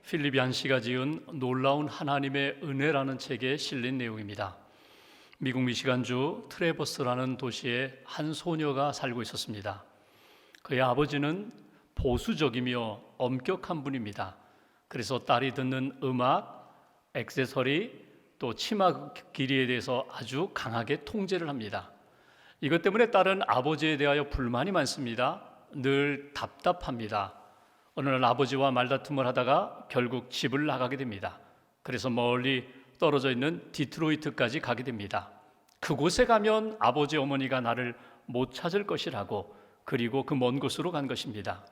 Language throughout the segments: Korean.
필립 얀 씨가 지은 놀라운 하나님의 은혜라는 책에 실린 내용입니다. 미국 미시간주 트레버스라는 도시에 한 소녀가 살고 있었습니다. 그의 아버지는 보수적이며 엄격한 분입니다. 그래서 딸이 듣는 음악, 액세서리, 또 치마 길이에 대해서 아주 강하게 통제를 합니다. 이것 때문에 딸은 아버지에 대하여 불만이 많습니다. 늘 답답합니다. 어느 날 아버지와 말다툼을 하다가 결국 집을 나가게 됩니다. 그래서 멀리 떨어져 있는 디트로이트까지 가게 됩니다. 그곳에 가면 아버지 어머니가 나를 못 찾을 것이라고, 그리고 그 먼 곳으로 간 것입니다.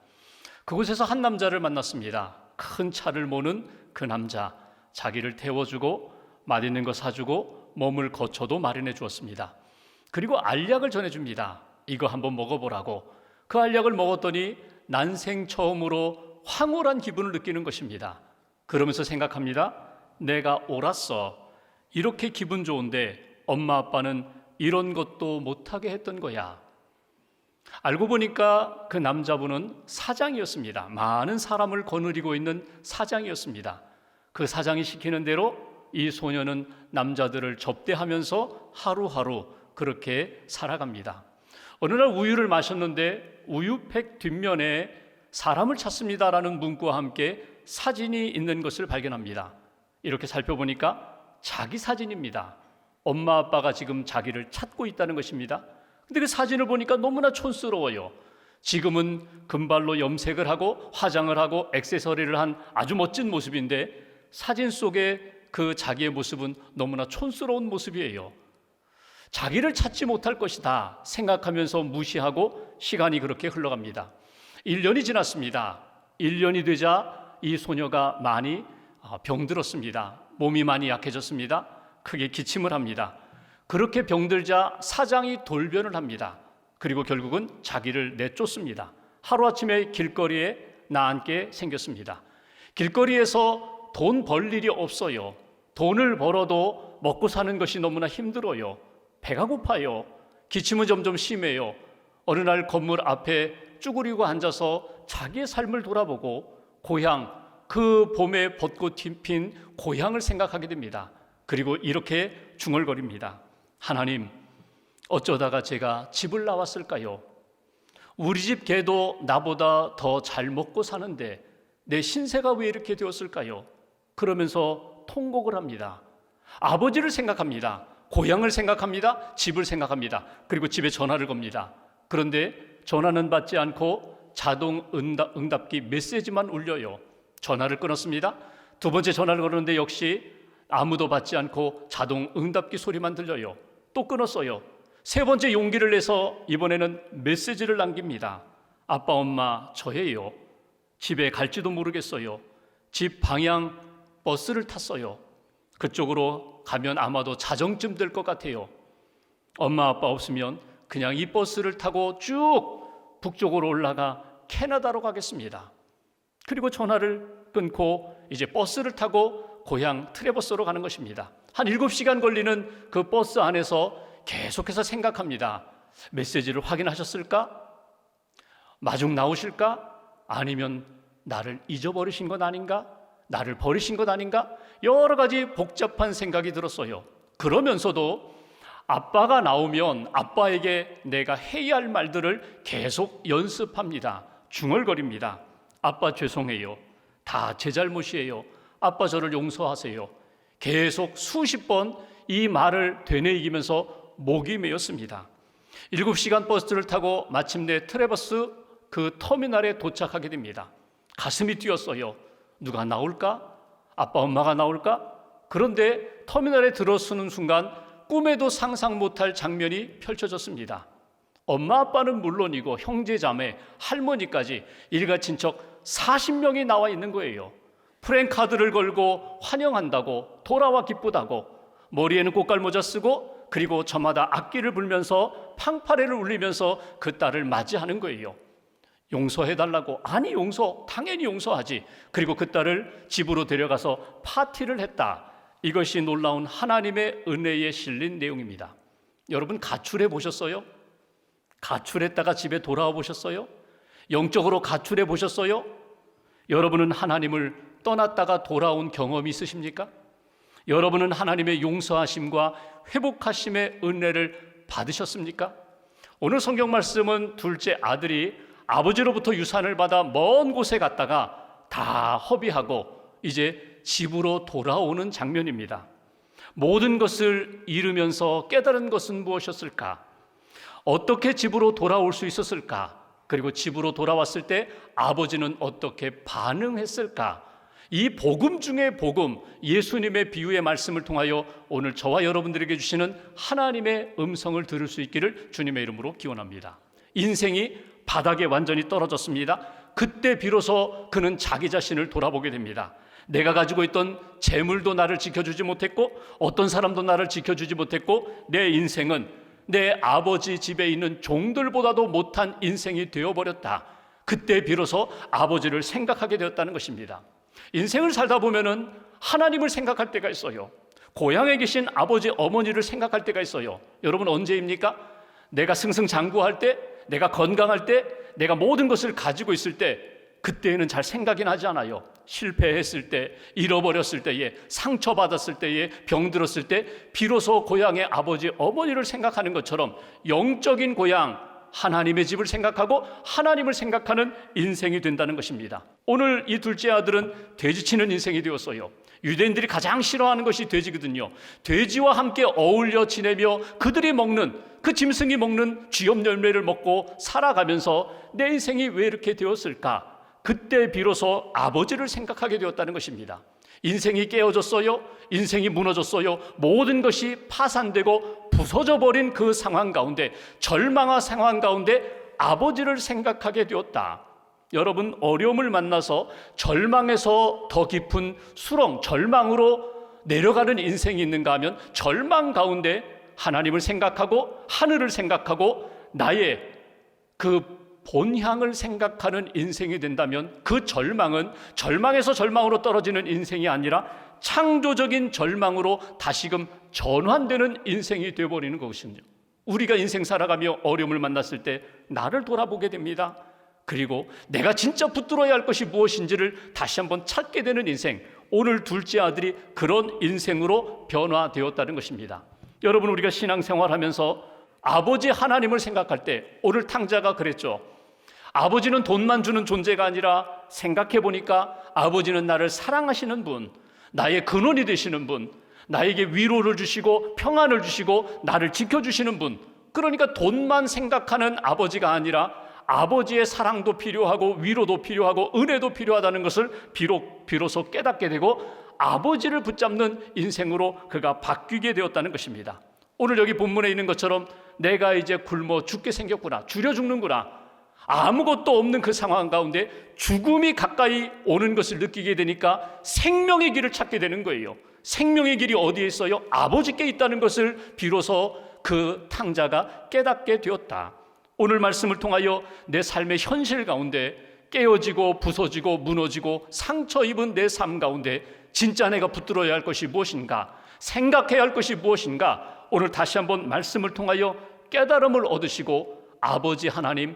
그곳에서 한 남자를 만났습니다. 큰 차를 모는 그 남자, 자기를 태워주고 맛있는 거 사주고 머물 거처도 마련해 주었습니다. 그리고 알약을 전해줍니다. 이거 한번 먹어보라고. 그 알약을 먹었더니 난생 처음으로 황홀한 기분을 느끼는 것입니다. 그러면서 생각합니다. 내가 옳았어. 이렇게 기분 좋은데 엄마 아빠는 이런 것도 못하게 했던 거야. 알고 보니까 그 남자분은 사장이었습니다. 많은 사람을 거느리고 있는 사장이었습니다. 그 사장이 시키는 대로 이 소녀는 남자들을 접대하면서 하루하루 그렇게 살아갑니다. 어느 날 우유를 마셨는데 우유팩 뒷면에 사람을 찾습니다라는 문구와 함께 사진이 있는 것을 발견합니다. 이렇게 살펴보니까 자기 사진입니다. 엄마 아빠가 지금 자기를 찾고 있다는 것입니다. 근데 그 사진을 보니까 너무나 촌스러워요. 지금은 금발로 염색을 하고 화장을 하고 액세서리를 한 아주 멋진 모습인데 사진 속에 그 자기의 모습은 너무나 촌스러운 모습이에요. 자기를 찾지 못할 것이다 생각하면서 무시하고 시간이 그렇게 흘러갑니다. 1년이 지났습니다. 1년이 되자 이 소녀가 많이 병들었습니다. 몸이 많이 약해졌습니다. 크게 기침을 합니다. 그렇게 병들자 사장이 돌변을 합니다. 그리고 결국은 자기를 내쫓습니다. 하루아침에 길거리에 나앉게 생겼습니다. 길거리에서 돈 벌 일이 없어요. 돈을 벌어도 먹고 사는 것이 너무나 힘들어요. 배가 고파요. 기침은 점점 심해요. 어느 날 건물 앞에 쭈그리고 앉아서 자기의 삶을 돌아보고 고향, 그 봄에 벚꽃이 핀 고향을 생각하게 됩니다. 그리고 이렇게 중얼거립니다. 하나님, 어쩌다가 제가 집을 나왔을까요? 우리 집 개도 나보다 더 잘 먹고 사는데 내 신세가 왜 이렇게 되었을까요? 그러면서 통곡을 합니다. 아버지를 생각합니다. 고향을 생각합니다. 집을 생각합니다. 그리고 집에 전화를 겁니다. 그런데 전화는 받지 않고 자동 응답기 메시지만 울려요. 전화를 끊었습니다. 두 번째 전화를 걸었는데 역시 아무도 받지 않고 자동 응답기 소리만 들려요. 또 끊었어요. 세 번째 용기를 내서 이번에는 메시지를 남깁니다. 아빠, 엄마, 저예요. 집에 갈지도 모르겠어요. 집 방향 버스를 탔어요. 그쪽으로 가면 아마도 자정쯤 될 것 같아요. 엄마 아빠 없으면 그냥 이 버스를 타고 쭉 북쪽으로 올라가 캐나다로 가겠습니다. 그리고 전화를 끊고 이제 버스를 타고 고향 트레버스로 가는 것입니다. 한 7시간 걸리는 그 버스 안에서 계속해서 생각합니다. 메시지를 확인하셨을까? 마중 나오실까? 아니면 나를 잊어버리신 것 아닌가? 나를 버리신 것 아닌가? 여러 가지 복잡한 생각이 들었어요. 그러면서도 아빠가 나오면 아빠에게 내가 해야 할 말들을 계속 연습합니다. 중얼거립니다. 아빠 죄송해요. 다 제 잘못이에요. 아빠 저를 용서하세요. 계속 수십 번 이 말을 되뇌이기면서 목이 메었습니다. 7시간 버스를 타고 마침내 트레버스 그 터미널에 도착하게 됩니다. 가슴이 뛰었어요. 누가 나올까? 아빠 엄마가 나올까? 그런데 터미널에 들어서는 순간 꿈에도 상상 못할 장면이 펼쳐졌습니다. 엄마 아빠는 물론이고 형제 자매 할머니까지 일가 친척 40명이 나와 있는 거예요. 프랜카드를 걸고 환영한다고, 돌아와 기쁘다고, 머리에는 꽃갈모자 쓰고 그리고 저마다 악기를 불면서 팡파레를 울리면서 그 딸을 맞이하는 거예요. 용서해달라고. 아니, 당연히 용서하지. 그리고 그 딸을 집으로 데려가서 파티를 했다. 이것이 놀라운 하나님의 은혜에 실린 내용입니다. 여러분, 가출해 보셨어요? 가출했다가 집에 돌아와 보셨어요? 영적으로 가출해 보셨어요? 여러분은 하나님을 떠났다가 돌아온 경험이 있으십니까? 여러분은 하나님의 용서하심과 회복하심의 은혜를 받으셨습니까? 오늘 성경 말씀은 둘째 아들이 아버지로부터 유산을 받아 먼 곳에 갔다가 다 허비하고 이제 집으로 돌아오는 장면입니다. 모든 것을 잃으면서 깨달은 것은 무엇이었을까? 어떻게 집으로 돌아올 수 있었을까? 그리고 집으로 돌아왔을 때 아버지는 어떻게 반응했을까? 이 복음 중의 복음, 예수님의 비유의 말씀을 통하여 오늘 저와 여러분들에게 주시는 하나님의 음성을 들을 수 있기를 주님의 이름으로 기원합니다. 인생이 바닥에 완전히 떨어졌습니다. 그때 비로소 그는 자기 자신을 돌아보게 됩니다. 내가 가지고 있던 재물도 나를 지켜주지 못했고 어떤 사람도 나를 지켜주지 못했고 내 인생은 내 아버지 집에 있는 종들보다도 못한 인생이 되어버렸다. 그때 비로소 아버지를 생각하게 되었다는 것입니다. 인생을 살다 보면은 하나님을 생각할 때가 있어요. 고향에 계신 아버지 어머니를 생각할 때가 있어요. 여러분 언제입니까? 내가 승승장구할 때, 내가 건강할 때, 내가 모든 것을 가지고 있을 때, 그때에는 잘 생각이 나지 않아요. 실패했을 때, 잃어버렸을 때에, 상처받았을 때에, 병들었을 때 비로소 고향의 아버지 어머니를 생각하는 것처럼 영적인 고향 하나님의 집을 생각하고 하나님을 생각하는 인생이 된다는 것입니다. 오늘 이 둘째 아들은 돼지치는 인생이 되었어요. 유대인들이 가장 싫어하는 것이 돼지거든요. 돼지와 함께 어울려 지내며 그들이 먹는, 그 짐승이 먹는 쥐염 열매를 먹고 살아가면서 내 인생이 왜 이렇게 되었을까? 그때 비로소 아버지를 생각하게 되었다는 것입니다. 인생이 깨어졌어요. 인생이 무너졌어요. 모든 것이 파산되고 부서져 버린 그 상황 가운데, 절망한 상황 가운데 아버지를 생각하게 되었다. 여러분, 어려움을 만나서 절망에서 더 깊은 수렁, 절망으로 내려가는 인생이 있는가 하면 절망 가운데 하나님을 생각하고 하늘을 생각하고 나의 그 본향을 생각하는 인생이 된다면 그 절망은 절망에서 절망으로 떨어지는 인생이 아니라 창조적인 절망으로 다시금 전환되는 인생이 되어버리는 것이죠. 우리가 인생 살아가며 어려움을 만났을 때 나를 돌아보게 됩니다. 그리고 내가 진짜 붙들어야 할 것이 무엇인지를 다시 한번 찾게 되는 인생, 오늘 둘째 아들이 그런 인생으로 변화되었다는 것입니다. 여러분, 우리가 신앙생활하면서 아버지 하나님을 생각할 때 오늘 탕자가 그랬죠. 아버지는 돈만 주는 존재가 아니라 생각해 보니까 아버지는 나를 사랑하시는 분, 나의 근원이 되시는 분, 나에게 위로를 주시고 평안을 주시고 나를 지켜주시는 분, 그러니까 돈만 생각하는 아버지가 아니라 아버지의 사랑도 필요하고 위로도 필요하고 은혜도 필요하다는 것을 비로소 깨닫게 되고 아버지를 붙잡는 인생으로 그가 바뀌게 되었다는 것입니다. 오늘 여기 본문에 있는 것처럼 내가 이제 굶어 죽게 생겼구나, 줄여 죽는구나, 아무것도 없는 그 상황 가운데 죽음이 가까이 오는 것을 느끼게 되니까 생명의 길을 찾게 되는 거예요. 생명의 길이 어디에 있어요? 아버지께 있다는 것을 비로소 그 탕자가 깨닫게 되었다. 오늘 말씀을 통하여 내 삶의 현실 가운데 깨어지고 부서지고 무너지고 상처 입은 내 삶 가운데 진짜 내가 붙들어야 할 것이 무엇인가, 생각해야 할 것이 무엇인가, 오늘 다시 한번 말씀을 통하여 깨달음을 얻으시고 아버지 하나님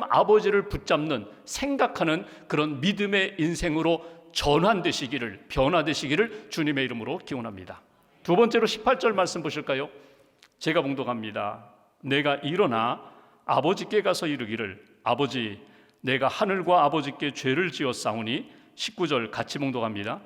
아버지를 붙잡는, 생각하는 그런 믿음의 인생으로 전환되시기를, 변화되시기를 주님의 이름으로 기원합니다. 두 번째로 18절 말씀 보실까요? 제가 봉독합니다. 내가 일어나 아버지께 가서 이르기를, 아버지, 내가 하늘과 아버지께 죄를 지었사오니, 19절 같이 봉독합니다.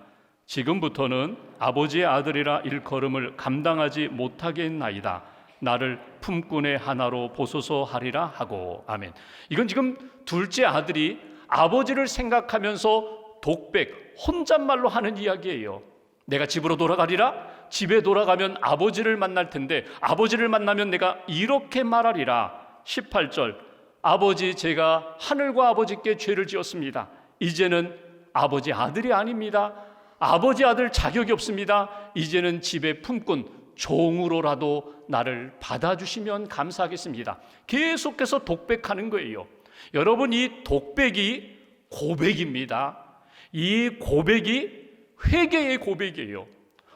지금부터는 아버지의 아들이라 일컬음을 감당하지 못하게 했나이다. 나를 품꾼의 하나로 보소서 하리라 하고. 아멘. 이건 지금 둘째 아들이 아버지를 생각하면서 독백, 혼잣말로 하는 이야기예요. 내가 집으로 돌아가리라, 집에 돌아가면 아버지를 만날 텐데 아버지를 만나면 내가 이렇게 말하리라. 18절, 아버지, 제가 하늘과 아버지께 죄를 지었습니다. 이제는 아버지 아들이 아닙니다. 아버지 아들 자격이 없습니다. 이제는 집의 품꾼, 종으로라도 나를 받아주시면 감사하겠습니다. 계속해서 독백하는 거예요. 여러분, 이 독백이 고백입니다. 이 고백이 회개의 고백이에요.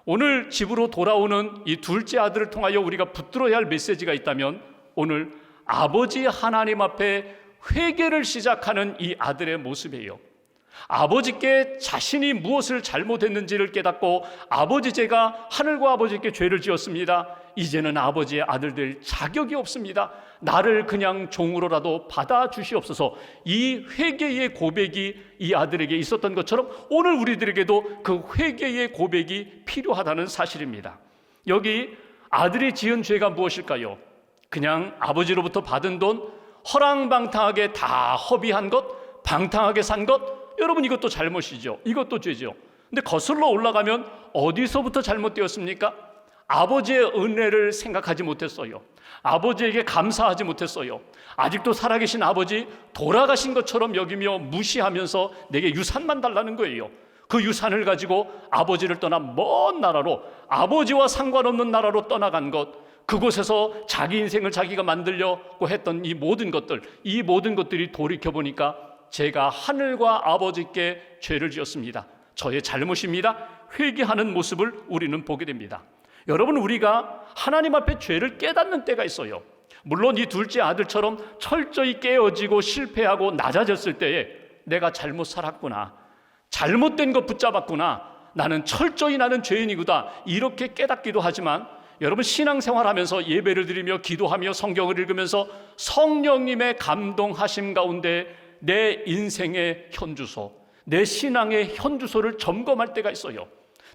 오늘 집으로 돌아오는 이 둘째 아들을 통하여 우리가 붙들어야 할 메시지가 있다면 오늘 아버지 하나님 앞에 회개를 시작하는 이 아들의 모습이에요. 아버지께 자신이 무엇을 잘못했는지를 깨닫고 아버지, 제가 하늘과 아버지께 죄를 지었습니다. 이제는 아버지의 아들 될 자격이 없습니다. 나를 그냥 종으로라도 받아주시옵소서. 이 회개의 고백이 이 아들에게 있었던 것처럼 오늘 우리들에게도 그 회개의 고백이 필요하다는 사실입니다. 여기 아들이 지은 죄가 무엇일까요? 그냥 아버지로부터 받은 돈 허랑방탕하게 다 허비한 것, 방탕하게 산 것, 여러분 이것도 잘못이죠. 이것도 죄죠. 근데 거슬러 올라가면 어디서부터 잘못되었습니까? 아버지의 은혜를 생각하지 못했어요. 아버지에게 감사하지 못했어요. 아직도 살아계신 아버지 돌아가신 것처럼 여기며 무시하면서 내게 유산만 달라는 거예요. 그 유산을 가지고 아버지를 떠나 먼 나라로, 아버지와 상관없는 나라로 떠나간 것, 그곳에서 자기 인생을 자기가 만들려고 했던 이 모든 것들이 돌이켜보니까 제가 하늘과 아버지께 죄를 지었습니다. 저의 잘못입니다. 회개하는 모습을 우리는 보게 됩니다. 여러분, 우리가 하나님 앞에 죄를 깨닫는 때가 있어요. 물론 이 둘째 아들처럼 철저히 깨어지고 실패하고 낮아졌을 때에 내가 잘못 살았구나, 잘못된 것 붙잡았구나, 나는 철저히 나는 죄인이구나, 이렇게 깨닫기도 하지만 여러분, 신앙생활하면서 예배를 드리며 기도하며 성경을 읽으면서 성령님의 감동하심 가운데 내 인생의 현주소, 내 신앙의 현주소를 점검할 때가 있어요.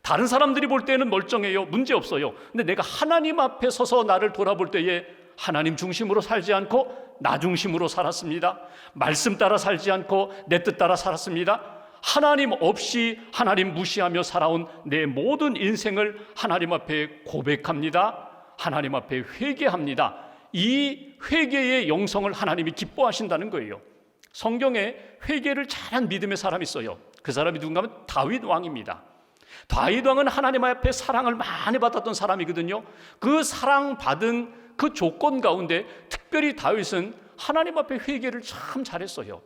다른 사람들이 볼 때는 멀쩡해요. 문제없어요. 근데 내가 하나님 앞에 서서 나를 돌아볼 때에 하나님 중심으로 살지 않고 나 중심으로 살았습니다. 말씀 따라 살지 않고 내 뜻 따라 살았습니다. 하나님 없이, 하나님 무시하며 살아온 내 모든 인생을 하나님 앞에 고백합니다. 하나님 앞에 회개합니다. 이 회개의 영성을 하나님이 기뻐하신다는 거예요. 성경에 회개를 잘한 믿음의 사람이 있어요. 그 사람이 누군가 하면 다윗 왕입니다. 다윗 왕은 하나님 앞에 사랑을 많이 받았던 사람이거든요. 그 사랑받은 그 조건 가운데 특별히 다윗은 하나님 앞에 회개를 참 잘했어요.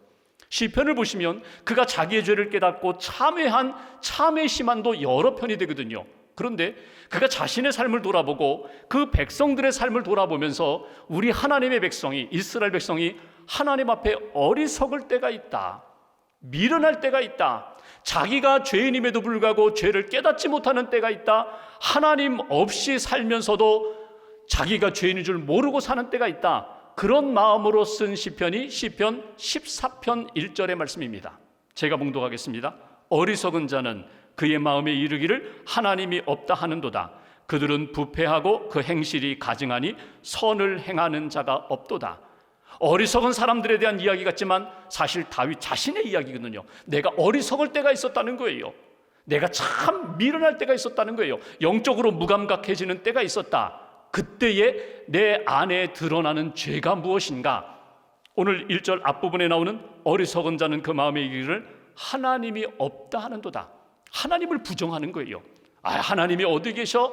시편을 보시면 그가 자기의 죄를 깨닫고 참회한 참회 시만도 여러 편이 되거든요. 그런데 그가 자신의 삶을 돌아보고 그 백성들의 삶을 돌아보면서 우리 하나님의 백성이, 이스라엘 백성이 하나님 앞에 어리석을 때가 있다, 미련할 때가 있다, 자기가 죄인임에도 불구하고 죄를 깨닫지 못하는 때가 있다, 하나님 없이 살면서도 자기가 죄인인 줄 모르고 사는 때가 있다, 그런 마음으로 쓴 시편이 시편 14편 1절의 말씀입니다. 제가 봉독하겠습니다. 어리석은 자는 그의 마음에 이르기를 하나님이 없다 하는도다. 그들은 부패하고 그 행실이 가증하니 선을 행하는 자가 없도다. 어리석은 사람들에 대한 이야기 같지만 사실 다윗 자신의 이야기거든요. 내가 어리석을 때가 있었다는 거예요. 내가 참 미련할 때가 있었다는 거예요. 영적으로 무감각해지는 때가 있었다. 그때에 내 안에 드러나는 죄가 무엇인가? 오늘 1절 앞부분에 나오는 어리석은 자는 그 마음에 이르기를 하나님이 없다 하는도다. 하나님을 부정하는 거예요. 하나님이 어디 계셔?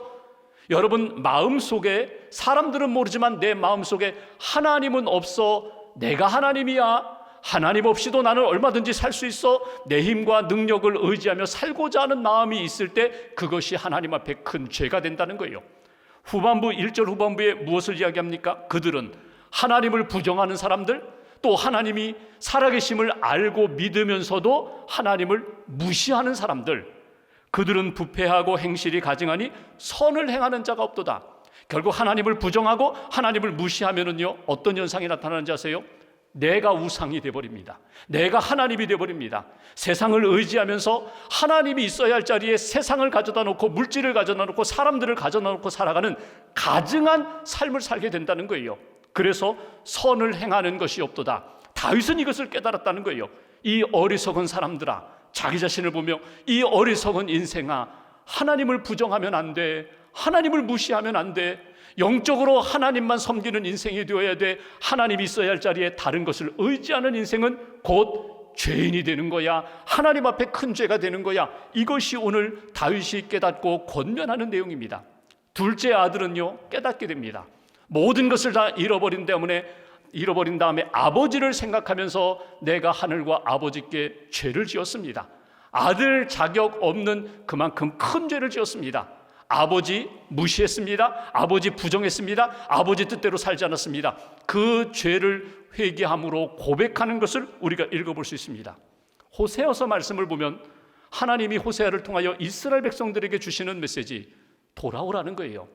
여러분, 마음속에, 사람들은 모르지만 내 마음속에 하나님은 없어. 내가 하나님이야. 하나님 없이도 나는 얼마든지 살 수 있어. 내 힘과 능력을 의지하며 살고자 하는 마음이 있을 때 그것이 하나님 앞에 큰 죄가 된다는 거예요. 후반부 1절 후반부에 무엇을 이야기합니까? 그들은 하나님을 부정하는 사람들, 또 하나님이 살아계심을 알고 믿으면서도 하나님을 무시하는 사람들, 그들은 부패하고 행실이 가증하니 선을 행하는 자가 없도다. 결국 하나님을 부정하고 하나님을 무시하면은요, 어떤 현상이 나타나는지 아세요? 내가 우상이 되어버립니다. 내가 하나님이 되어버립니다. 세상을 의지하면서 하나님이 있어야 할 자리에 세상을 가져다 놓고 물질을 가져다 놓고 사람들을 가져다 놓고 살아가는 가증한 삶을 살게 된다는 거예요. 그래서 선을 행하는 것이 없도다. 다윗은 이것을 깨달았다는 거예요. 이 어리석은 사람들아, 자기 자신을 보며 이 어리석은 인생아, 하나님을 부정하면 안 돼. 하나님을 무시하면 안 돼. 영적으로 하나님만 섬기는 인생이 되어야 돼. 하나님이 있어야 할 자리에 다른 것을 의지하는 인생은 곧 죄인이 되는 거야. 하나님 앞에 큰 죄가 되는 거야. 이것이 오늘 다윗이 깨닫고 권면하는 내용입니다. 둘째 아들은요, 깨닫게 됩니다. 모든 것을 다 잃어버린 다음에 아버지를 생각하면서 내가 하늘과 아버지께 죄를 지었습니다. 아들 자격 없는 그만큼 큰 죄를 지었습니다. 아버지 무시했습니다. 아버지 부정했습니다. 아버지 뜻대로 살지 않았습니다. 그 죄를 회개함으로 고백하는 것을 우리가 읽어볼 수 있습니다. 호세아서 말씀을 보면 하나님이 호세아를 통하여 이스라엘 백성들에게 주시는 메시지, 돌아오라는 거예요.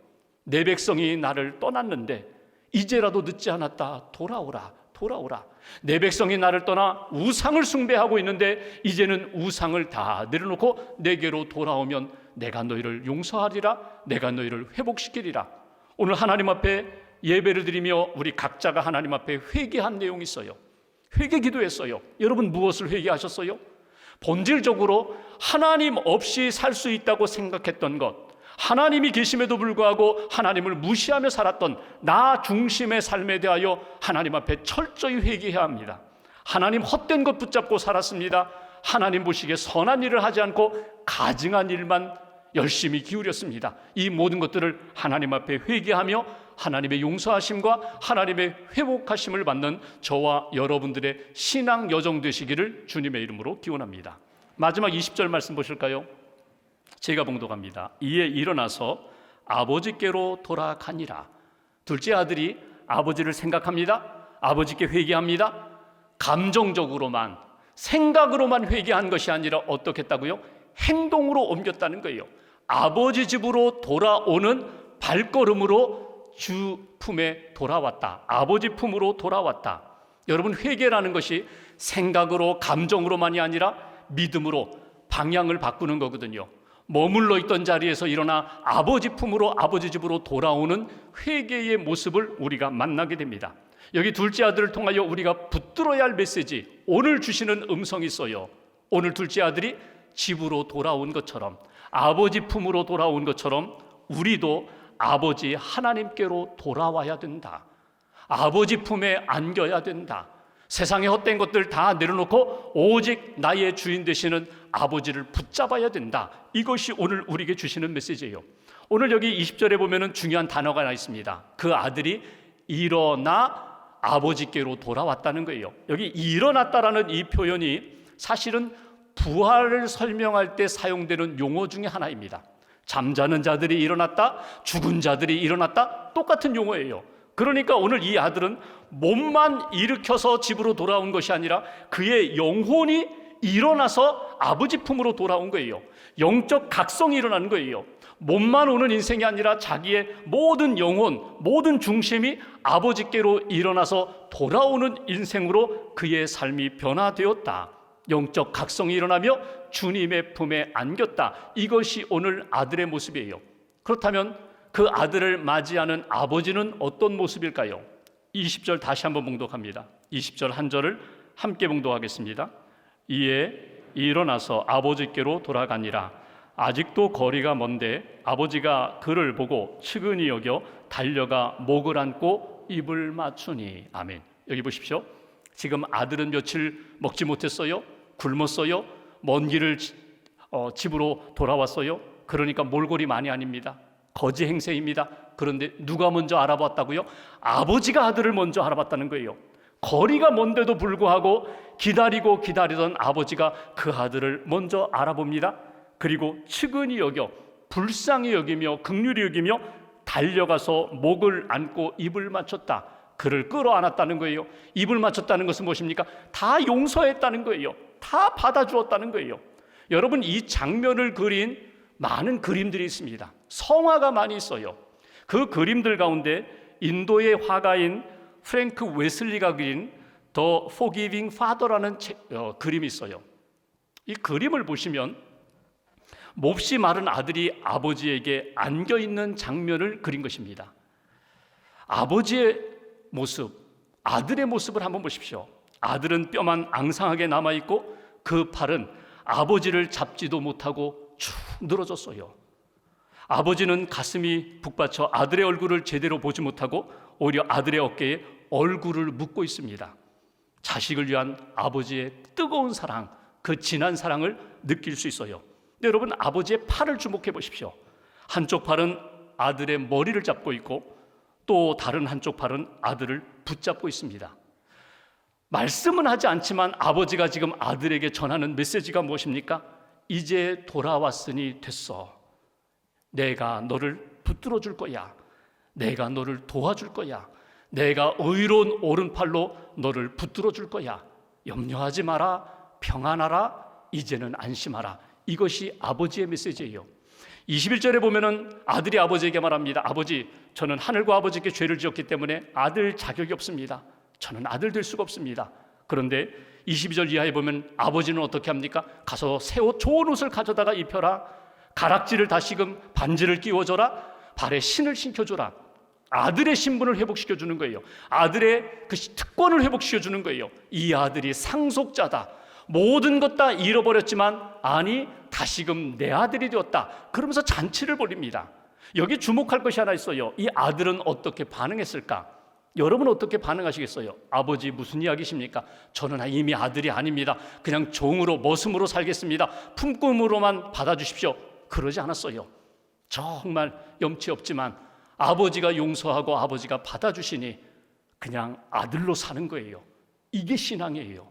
내 백성이 나를 떠났는데 이제라도 늦지 않았다. 돌아오라, 돌아오라. 내 백성이 나를 떠나 우상을 숭배하고 있는데 이제는 우상을 다 내려놓고 내게로 돌아오면 내가 너희를 용서하리라. 내가 너희를 회복시키리라. 오늘 하나님 앞에 예배를 드리며 우리 각자가 하나님 앞에 회개한 내용이 있어요. 회개 기도했어요. 여러분 무엇을 회개하셨어요? 본질적으로 하나님 없이 살 수 있다고 생각했던 것, 하나님이 계심에도 불구하고 하나님을 무시하며 살았던 나 중심의 삶에 대하여 하나님 앞에 철저히 회개해야 합니다. 하나님 헛된 것 붙잡고 살았습니다. 하나님 보시기에 선한 일을 하지 않고 가증한 일만 열심히 기울였습니다. 이 모든 것들을 하나님 앞에 회개하며 하나님의 용서하심과 하나님의 회복하심을 받는 저와 여러분들의 신앙 여정 되시기를 주님의 이름으로 기원합니다. 마지막 20절 말씀 보실까요? 제가 봉독합니다. 이에 일어나서 아버지께로 돌아가니라. 둘째 아들이 아버지를 생각합니다. 아버지께 회개합니다. 감정적으로만, 생각으로만 회개한 것이 아니라 어떻게 했다고요? 행동으로 옮겼다는 거예요. 아버지 집으로 돌아오는 발걸음으로 주 품에 돌아왔다. 아버지 품으로 돌아왔다. 여러분, 회개라는 것이 생각으로, 감정으로만이 아니라 믿음으로 방향을 바꾸는 거거든요. 머물러 있던 자리에서 일어나 아버지 품으로, 아버지 집으로 돌아오는 회개의 모습을 우리가 만나게 됩니다. 여기 둘째 아들을 통하여 우리가 붙들어야 할 메시지, 오늘 주시는 음성이 있어요. 오늘 둘째 아들이 집으로 돌아온 것처럼, 아버지 품으로 돌아온 것처럼 우리도 아버지 하나님께로 돌아와야 된다. 아버지 품에 안겨야 된다. 세상의 헛된 것들 다 내려놓고 오직 나의 주인 되시는 아버지를 붙잡아야 된다. 이것이 오늘 우리에게 주시는 메시지예요. 오늘 여기 20절에 보면 중요한 단어가 하나 있습니다. 그 아들이 일어나 아버지께로 돌아왔다는 거예요. 여기 일어났다라는 이 표현이 사실은 부활을 설명할 때 사용되는 용어 중에 하나입니다. 잠자는 자들이 일어났다, 죽은 자들이 일어났다, 똑같은 용어예요. 그러니까 오늘 이 아들은 몸만 일으켜서 집으로 돌아온 것이 아니라 그의 영혼이 일어나서 아버지 품으로 돌아온 거예요. 영적 각성이 일어나는 거예요. 몸만 오는 인생이 아니라 자기의 모든 영혼, 모든 중심이 아버지께로 일어나서 돌아오는 인생으로 그의 삶이 변화되었다. 영적 각성이 일어나며 주님의 품에 안겼다. 이것이 오늘 아들의 모습이에요. 그렇다면 그 아들을 맞이하는 아버지는 어떤 모습일까요? 20절 다시 한번 봉독합니다. 20절 한 절을 함께 봉독하겠습니다. 이에 일어나서 아버지께로 돌아가니라. 아직도 거리가 먼데 아버지가 그를 보고 측은히 여겨 달려가 목을 안고 입을 맞추니. 아멘. 여기 보십시오. 지금 아들은 며칠 먹지 못했어요. 굶었어요. 먼 길을 집으로 돌아왔어요. 그러니까 몰골이 아닙니다. 거지 행세입니다. 그런데 누가 먼저 알아봤다고요? 아버지가 아들을 먼저 알아봤다는 거예요. 거리가 먼데도 불구하고 기다리던 아버지가 그 아들을 먼저 알아봅니다. 그리고 측은히 여겨, 불쌍히 여기며 긍휼히 여기며 달려가서 목을 안고 입을 맞췄다. 그를 끌어안았다는 거예요. 입을 맞췄다는 것은 무엇입니까? 다 용서했다는 거예요. 다 받아주었다는 거예요. 여러분, 이 장면을 그린 많은 그림들이 있습니다. 성화가 많이 있어요. 그 그림들 가운데 인도의 화가인 프랭크 웨슬리가 그린 The Forgiving Father라는 그림이 있어요. 이 그림을 보시면 몹시 마른 아들이 아버지에게 안겨있는 장면을 그린 것입니다. 아버지의 모습, 아들의 모습을 한번 보십시오. 아들은 뼈만 앙상하게 남아있고 그 팔은 아버지를 잡지도 못하고 축 늘어졌어요. 아버지는 가슴이 북받쳐 아들의 얼굴을 제대로 보지 못하고 오히려 아들의 어깨에 얼굴을 묻고 있습니다. 자식을 위한 아버지의 뜨거운 사랑, 그 진한 사랑을 느낄 수 있어요. 여러분, 아버지의 팔을 주목해 보십시오. 한쪽 팔은 아들의 머리를 잡고 있고 또 다른 한쪽 팔은 아들을 붙잡고 있습니다. 말씀은 하지 않지만 아버지가 지금 아들에게 전하는 메시지가 무엇입니까? 이제 돌아왔으니 됐어. 내가 너를 붙들어 줄 거야. 내가 너를 도와줄 거야. 내가 의로운 오른팔로 너를 붙들어 줄 거야. 염려하지 마라. 평안하라, 이제는 안심하라. 이것이 아버지의 메시지예요. 21절에 보면은 아들이 아버지에게 말합니다. 아버지, 저는 하늘과 아버지께 죄를 지었기 때문에 아들 자격이 없습니다. 저는 아들 될 수가 없습니다. 그런데 22절 이하에 보면 아버지는 어떻게 합니까? 가서 새 옷, 좋은 옷을 가져다가 입혀라. 가락지를 다시금 반지를 끼워줘라. 발에 신을 신겨줘라. 아들의 신분을 회복시켜주는 거예요. 아들의 그 특권을 회복시켜주는 거예요. 이 아들이 상속자다. 모든 것 다 잃어버렸지만 아니 다시금 내 아들이 되었다. 그러면서 잔치를 벌입니다. 여기 주목할 것이 하나 있어요. 이 아들은 어떻게 반응했을까? 여러분 어떻게 반응하시겠어요? 아버지 무슨 이야기십니까? 저는 이미 아들이 아닙니다. 그냥 종으로 머슴으로 살겠습니다. 품꾼으로만 받아주십시오. 그러지 않았어요. 정말 염치 없지만 아버지가 용서하고 아버지가 받아주시니 그냥 아들로 사는 거예요. 이게 신앙이에요.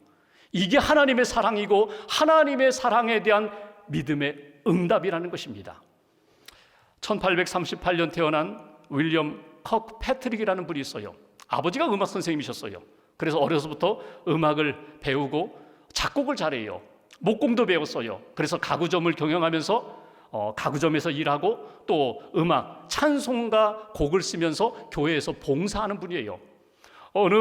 이게 하나님의 사랑이고 하나님의 사랑에 대한 믿음의 응답이라는 것입니다. 1838년 태어난 윌리엄 컥 패트릭이라는 분이 있어요. 아버지가 음악 선생님이셨어요. 그래서 어려서부터 음악을 배우고 작곡을 잘해요. 목공도 배웠어요. 그래서 가구점을 경영하면서 가구점에서 일하고 또 음악, 찬송가 곡을 쓰면서 교회에서 봉사하는 분이에요. 어느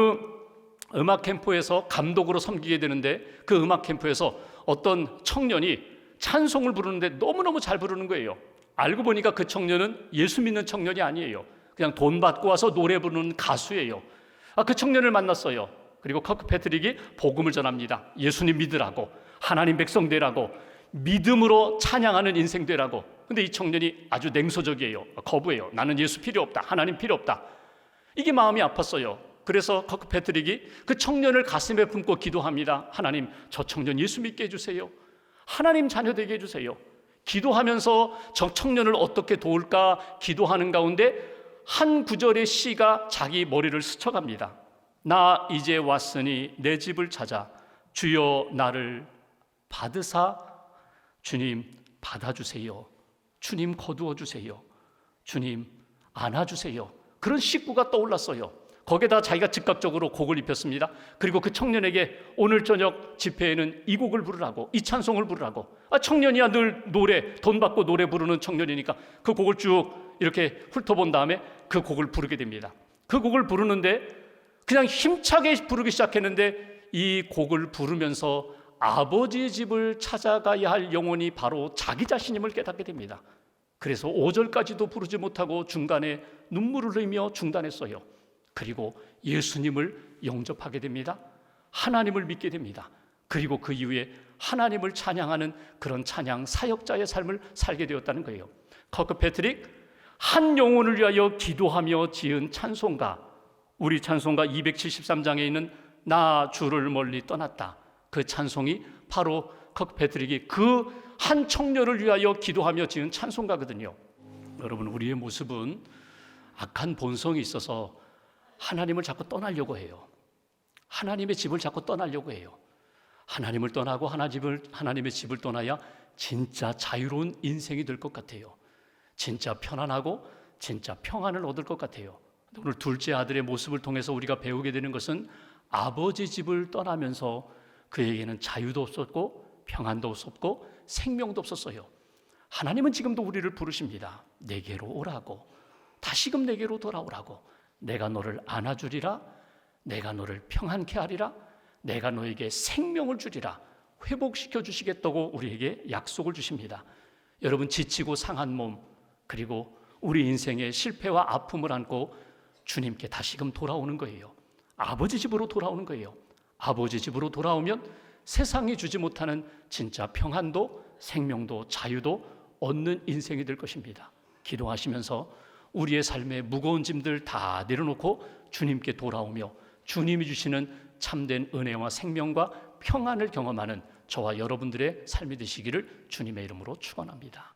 음악 캠프에서 감독으로 섬기게 되는데 그 음악 캠프에서 어떤 청년이 찬송을 부르는데 너무너무 잘 부르는 거예요. 알고 보니까 그 청년은 예수 믿는 청년이 아니에요. 그냥 돈 받고 와서 노래 부르는 가수예요. 그 청년을 만났어요. 그리고 커크 패트릭이 복음을 전합니다. 예수님 믿으라고, 하나님 백성 되라고, 믿음으로 찬양하는 인생 되라고. 근데 이 청년이 아주 냉소적이에요. 거부해요. 나는 예수 필요 없다. 하나님 필요 없다. 이게 마음이 아팠어요. 그래서 커크 패트릭이 그 청년을 가슴에 품고 기도합니다. 하나님, 저 청년 예수 믿게 해주세요. 하나님 자녀 되게 해주세요. 기도하면서 저 청년을 어떻게 도울까 기도하는 가운데 한 구절의 시가 자기 머리를 스쳐갑니다. 나 이제 왔으니 내 집을 찾아 주여 나를 받으사 주님 받아주세요. 주님 거두어 주세요. 주님 안아주세요. 그런 식구가 떠올랐어요. 거기에다 자기가 즉각적으로 곡을 입혔습니다. 그리고 그 청년에게 오늘 저녁 집회에는 이 곡을 부르라고, 이 찬송을 부르라고. 청년이야 늘 노래, 돈 받고 노래 부르는 청년이니까 그 곡을 쭉 이렇게 훑어본 다음에 그 곡을 부르게 됩니다. 그 곡을 부르는데 그냥 힘차게 부르기 시작했는데 이 곡을 부르면서 아버지의 집을 찾아가야 할 영혼이 바로 자기 자신임을 깨닫게 됩니다. 그래서 5절까지도 부르지 못하고 중간에 눈물을 흘리며 중단했어요. 그리고 예수님을 영접하게 됩니다. 하나님을 믿게 됩니다. 그리고 그 이후에 하나님을 찬양하는 그런 찬양 사역자의 삶을 살게 되었다는 거예요. 커크 패트릭, 한 영혼을 위하여 기도하며 지은 찬송가, 우리 찬송가 273장에 있는 나 주를 멀리 떠났다. 그 찬송이 바로 커크 패트릭이 그 한 청년을 위하여 기도하며 지은 찬송가거든요. 여러분, 우리의 모습은 악한 본성이 있어서 하나님을 자꾸 떠나려고 해요. 하나님의 집을 자꾸 떠나려고 해요. 하나님을 떠나고 하나님의 집을 떠나야 진짜 자유로운 인생이 될 것 같아요. 진짜 편안하고 진짜 평안을 얻을 것 같아요. 오늘 둘째 아들의 모습을 통해서 우리가 배우게 되는 것은 아버지 집을 떠나면서 그에게는 자유도 없었고 평안도 없었고 생명도 없었어요. 하나님은 지금도 우리를 부르십니다. 내게로 오라고, 다시금 내게로 돌아오라고. 내가 너를 안아주리라. 내가 너를 평안케 하리라. 내가 너에게 생명을 주리라. 회복시켜 주시겠다고 우리에게 약속을 주십니다. 여러분, 지치고 상한 몸, 그리고 우리 인생의 실패와 아픔을 안고 주님께 다시금 돌아오는 거예요. 아버지 집으로 돌아오는 거예요. 아버지 집으로 돌아오면 세상이 주지 못하는 진짜 평안도 생명도 자유도 얻는 인생이 될 것입니다. 기도하시면서 우리의 삶의 무거운 짐들 다 내려놓고 주님께 돌아오며 주님이 주시는 참된 은혜와 생명과 평안을 경험하는 저와 여러분들의 삶이 되시기를 주님의 이름으로 축원합니다.